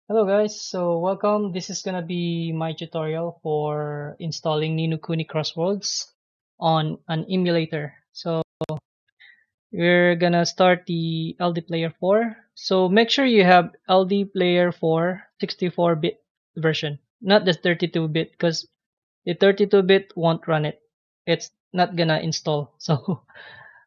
Hello guys, so welcome. This is gonna be my tutorial for installing No Kuni crosswords on an emulator. So we're gonna start the LDPlayer 4. So make sure you have LDPlayer 4 64-bit version, not the 32-bit, because the 32-bit won't run it. It's not gonna install. So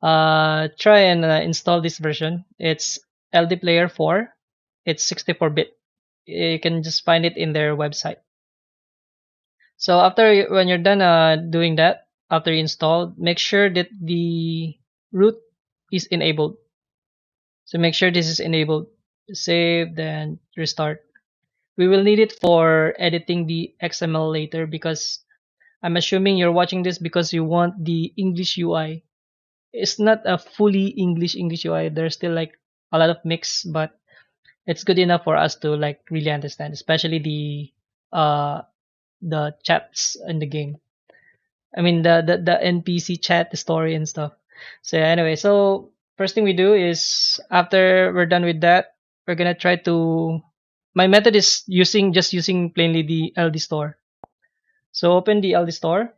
try and install this version. It's LDPlayer 4. It's 64-bit. You can just find it in their website. So when you're done doing that, after you install, make sure that the root is enabled. So make sure this is enabled. Save, then restart. We will need it for editing the XML later because I'm assuming you're watching this because you want the English UI. It's not a fully English UI. There's still like a lot of mix, but it's good enough for us to like really understand, especially uh the chats in the game. I mean the NPC chat story and stuff. So yeah, anyway, so first thing we do is after we're done with that, we're gonna try to. My method is using plainly the LD store. So open the LD store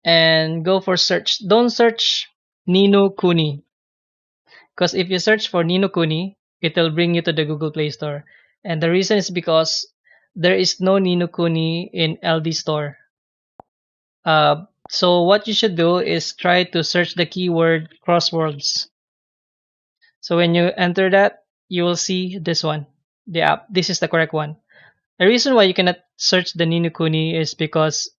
and go for search. Don't search Nino Kuni because if you search for Nino Kuni, it'll bring you to the Google Play Store. And the reason is because there is no Nino Kuni in LD store. So what you should do is try to search the keyword crosswords. So when you enter that, you will see this one, the app. This is the correct one. The reason why you cannot search the Ninokuni is because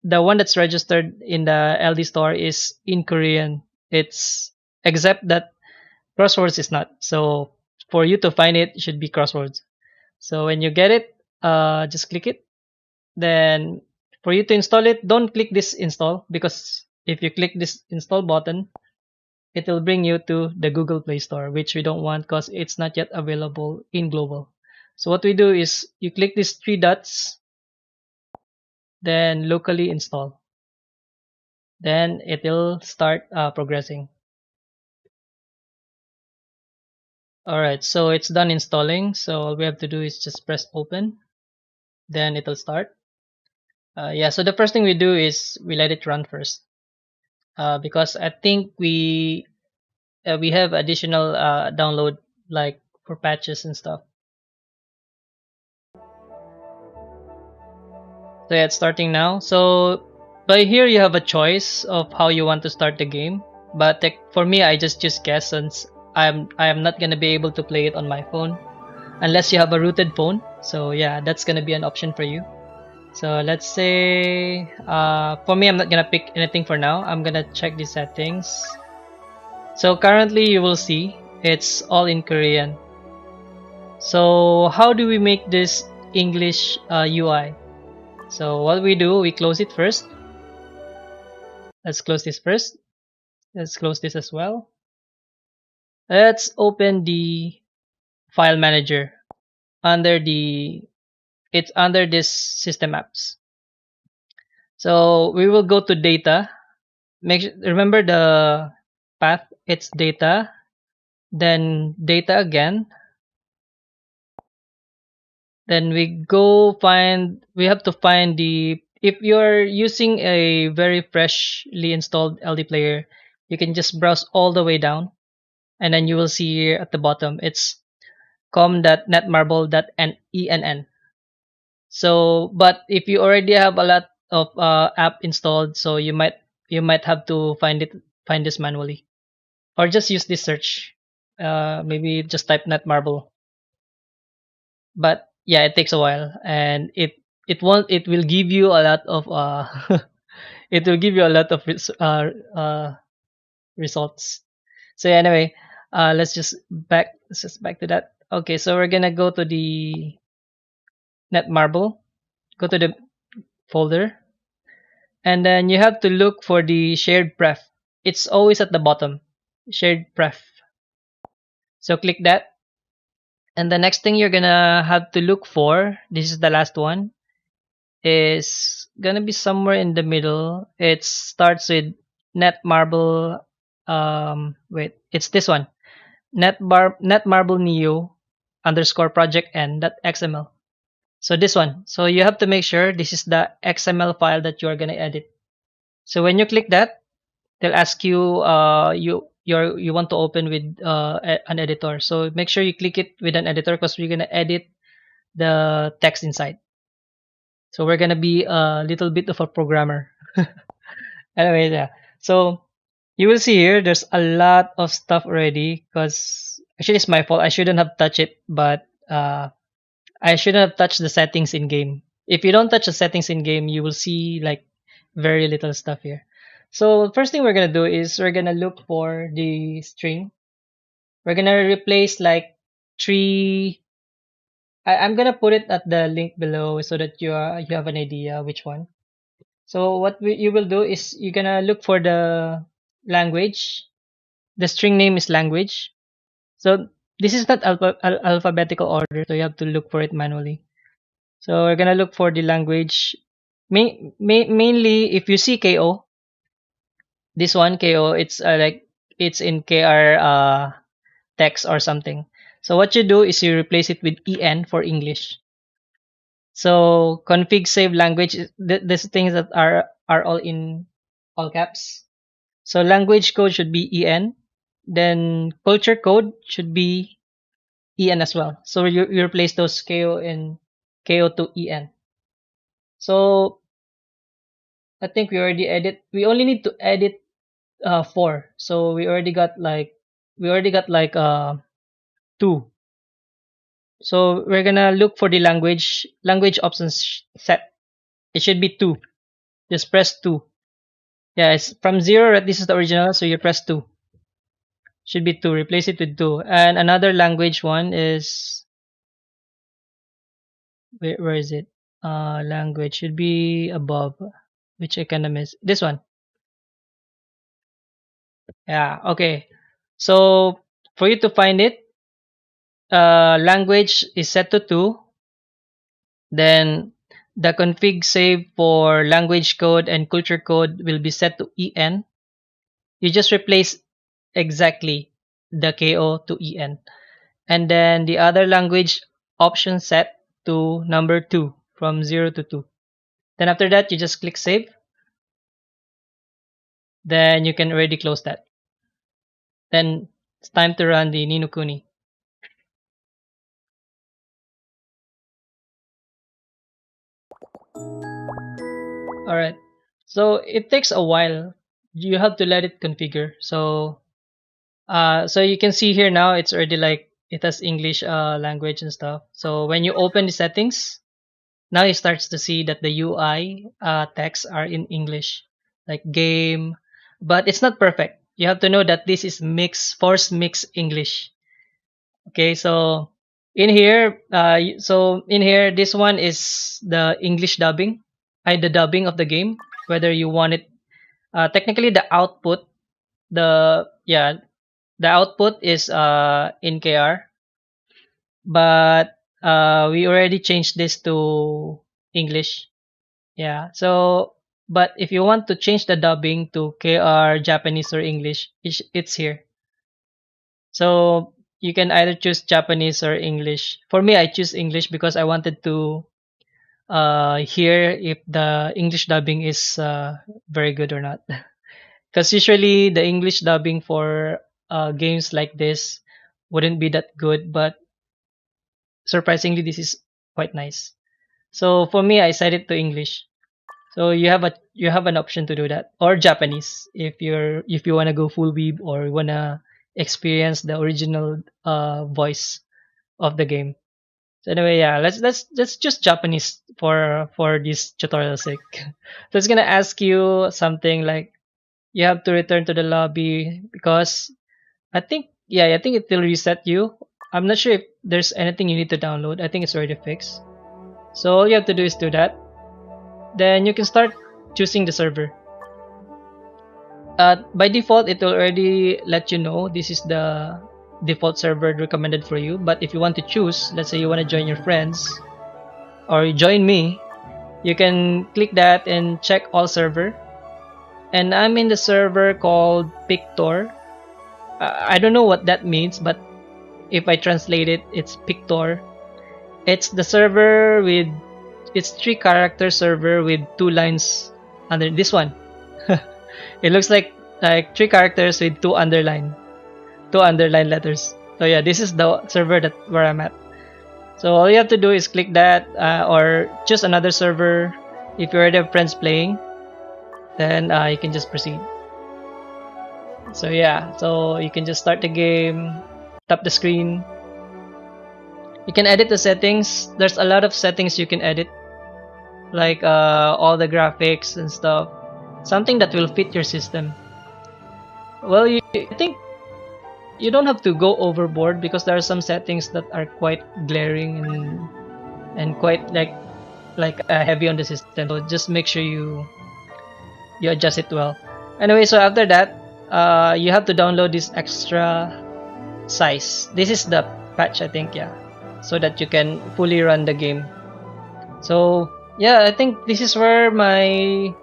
the one that's registered in the LD store is in Korean. It's except that crosswords is not. So for you to find it, it should be crosswords. So when you get it, just click it. Then for you to install it, don't click this install because if you click this install button, it will bring you to the Google Play Store, which we don't want because it's not yet available in global. So what we do is you click these three dots, then locally install. Then it will start progressing. Alright, so it's done installing. So all we have to do is just press open. Then it'll start. Yeah, so the first thing we do is we let it run first. Because I think we have additional download like for patches and stuff. So yeah, it's starting now. So by here you have a choice of how you want to start the game. But for me, I just guess since I am not gonna be able to play it on my phone unless you have a rooted phone. So yeah, that's gonna be an option for you. So let's say for me, I'm not gonna pick anything for now. I'm gonna check the settings. So currently, you will see it's all in Korean. So how do we make this English UI? So what we do, we close it first. Let's close this first. Let's close this as well. Let's open the file manager under it's under this system apps. So we will go to data. Remember the path. It's data, then data again. Then we have to find if you're using a very freshly installed LD player, you can just browse all the way down and then you will see here at the bottom it's com.netmarble.enn. So but if you already have a lot of app installed, so you might have to find this manually or just use this search. Maybe just type netmarble, but yeah, it takes a while and it will give you a lot of it will give you a lot of results. So yeah, anyway, let's just back to that. Okay, so we're gonna go to the netmarble, go to the folder, and then you have to look for the shared pref. It's always at the bottom, shared pref. So click that, and the next thing you're gonna have to look for, this is the last one, is gonna be somewhere in the middle. It starts with Netmarble. Wait, it's this one. Netmarble Neo. underscore project n.xml. So this one. So you have to make sure this is the XML file that you are gonna edit. So when you click that, they'll ask you you want to open with an editor. So make sure you click it with an editor because we're gonna edit the text inside. So we're gonna be a little bit of a programmer. Anyway, yeah. So you will see here there's a lot of stuff already because actually it's my fault. I shouldn't have touched it, but I shouldn't have touched the settings in game. If you don't touch the settings in game, you will see like very little stuff here. So first thing we're gonna do is we're gonna look for the string. We're gonna replace like three. I'm gonna put it at the link below so that you have an idea which one. So what you will do is you're gonna look for the language. The string name is language. So this is not alphabetical order, so you have to look for it manually. So we're gonna look for the language. Mainly, if you see KO, this one KO, it's like it's in KR text or something. So what you do is you replace it with EN for English. So config save language, these things that are all in all caps. So language code should be EN. Then culture code should be EN as well. So you replace those KO and KO to EN. So I think we only need to edit four. So we already got like two. So we're gonna look for the language options set. It should be two. Just press two. Yeah, it's from zero, right? This is the original, so you press two. Should be two. Replace it with two. And another language one is where is it? Language should be above, which I kinda miss. This one. Yeah, okay. So for you to find it, language is set to two. Then the config save for language code and culture code will be set to EN. You just replace exactly the KO to EN. And then the other language option set to number 2 from 0 to 2. Then after that, you just click save. Then you can already close that. Then it's time to run the Ni no Kuni. Alright. So it takes a while. You have to let it configure. So you can see here now it's already like it has English language and stuff. So when you open the settings, now it starts to see that the UI texts are in English, like game, but it's not perfect. You have to know that this is force mix English. Okay, so in here, this one is the English dubbing, the dubbing of the game. Whether you want it, technically the output, the output is in KR, but we already changed this to English. Yeah. So, but if you want to change the dubbing to KR, Japanese, or English, it's here. So you can either choose Japanese or English. For me, I choose English because I wanted to hear if the English dubbing is very good or not. Because usually the English dubbing for games like this wouldn't be that good, but surprisingly, this is quite nice. So for me, I set it to English. So you have an option to do that, or Japanese if you wanna go full weeb or you wanna experience the original voice of the game. So anyway, yeah, let's just Japanese for this tutorial sake. So it's gonna ask you something like you have to return to the lobby because I think it will reset you. I'm not sure if there's anything you need to download. I think it's already fixed. So all you have to do is do that. Then you can start choosing the server. By default, it will already let you know this is the default server recommended for you. But if you want to choose, let's say you want to join your friends or join me, you can click that and check all server. And I'm in the server called Pictor. I don't know what that means, but if I translate it, it's Pictor. It's the server with, it's 3-character server with 2 lines under this one. It looks like 3 characters with 2 underline letters. So yeah, this is the server that where I'm at. So all you have to do is click that or choose another server. If you already have friends playing, then you can just proceed. So yeah, so you can just start the game, tap the screen. You can edit the settings. There's a lot of settings you can edit, like all the graphics and stuff. Something that will fit your system. Well, I think you don't have to go overboard because there are some settings that are quite glaring and quite heavy on the system. So just make sure you adjust it well. Anyway, so after that, you have to download this extra size. This is the patch, I think, yeah, so that you can fully run the game. So yeah, I think this is where my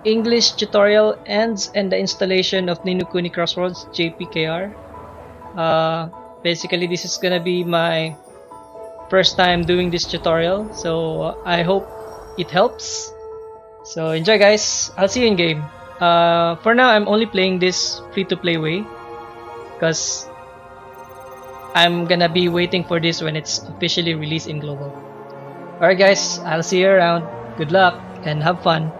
English tutorial ends and the installation of Ni no Kuni Crosswords JPKR. Basically, this is gonna be my first time doing this tutorial, so I hope it helps. So enjoy, guys. I'll see you in game. For now, I'm only playing this free-to-play way because I'm gonna be waiting for this when it's officially released in global. Alright, guys, I'll see you around. Good luck and have fun.